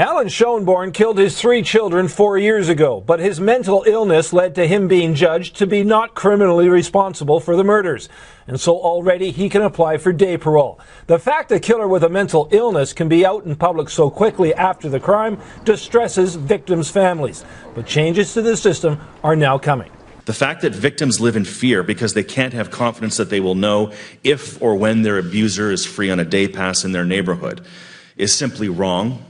Alan Schoenborn killed his 3 children 4 years ago, but his mental illness led to him being judged to be not criminally responsible for the murders. And so already he can apply for day parole. The fact a killer with a mental illness can be out in public so quickly after the crime distresses victims' families. But changes to the system are now coming. The fact that victims live in fear because they can't have confidence that they will know if or when their abuser is free on a day pass in their neighborhood is simply wrong.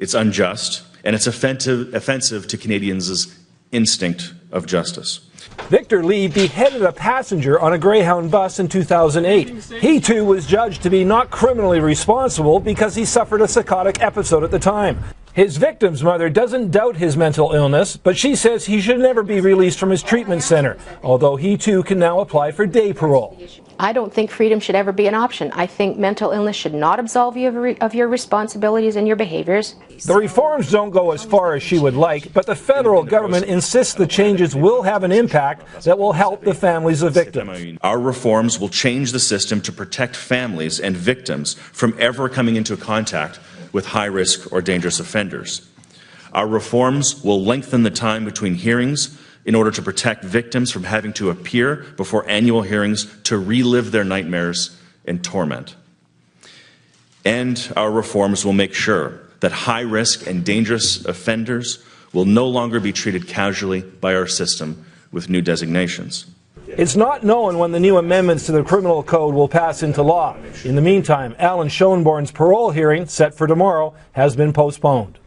It's unjust, and it's offensive to Canadians' instinct of justice. Victor Lee beheaded a passenger on a Greyhound bus in 2008. He too was judged to be not criminally responsible because he suffered a psychotic episode at the time. His victim's mother doesn't doubt his mental illness, but she says he should never be released from his treatment center, although he too can now apply for day parole. I don't think freedom should ever be an option. I think mental illness should not absolve you of your responsibilities and your behaviors. The reforms don't go as far as she would like, but the federal government insists the changes will have an impact that will help the families of victims. Our reforms will change the system to protect families and victims from ever coming into contact with high-risk or dangerous offenders. Our reforms will lengthen the time between hearings in order to protect victims from having to appear before annual hearings to relive their nightmares and torment. And our reforms will make sure that high-risk and dangerous offenders will no longer be treated casually by our system with new designations. It's not known when the new amendments to the criminal code will pass into law. In the meantime, Alan Schoenborn's parole hearing, set for tomorrow, has been postponed.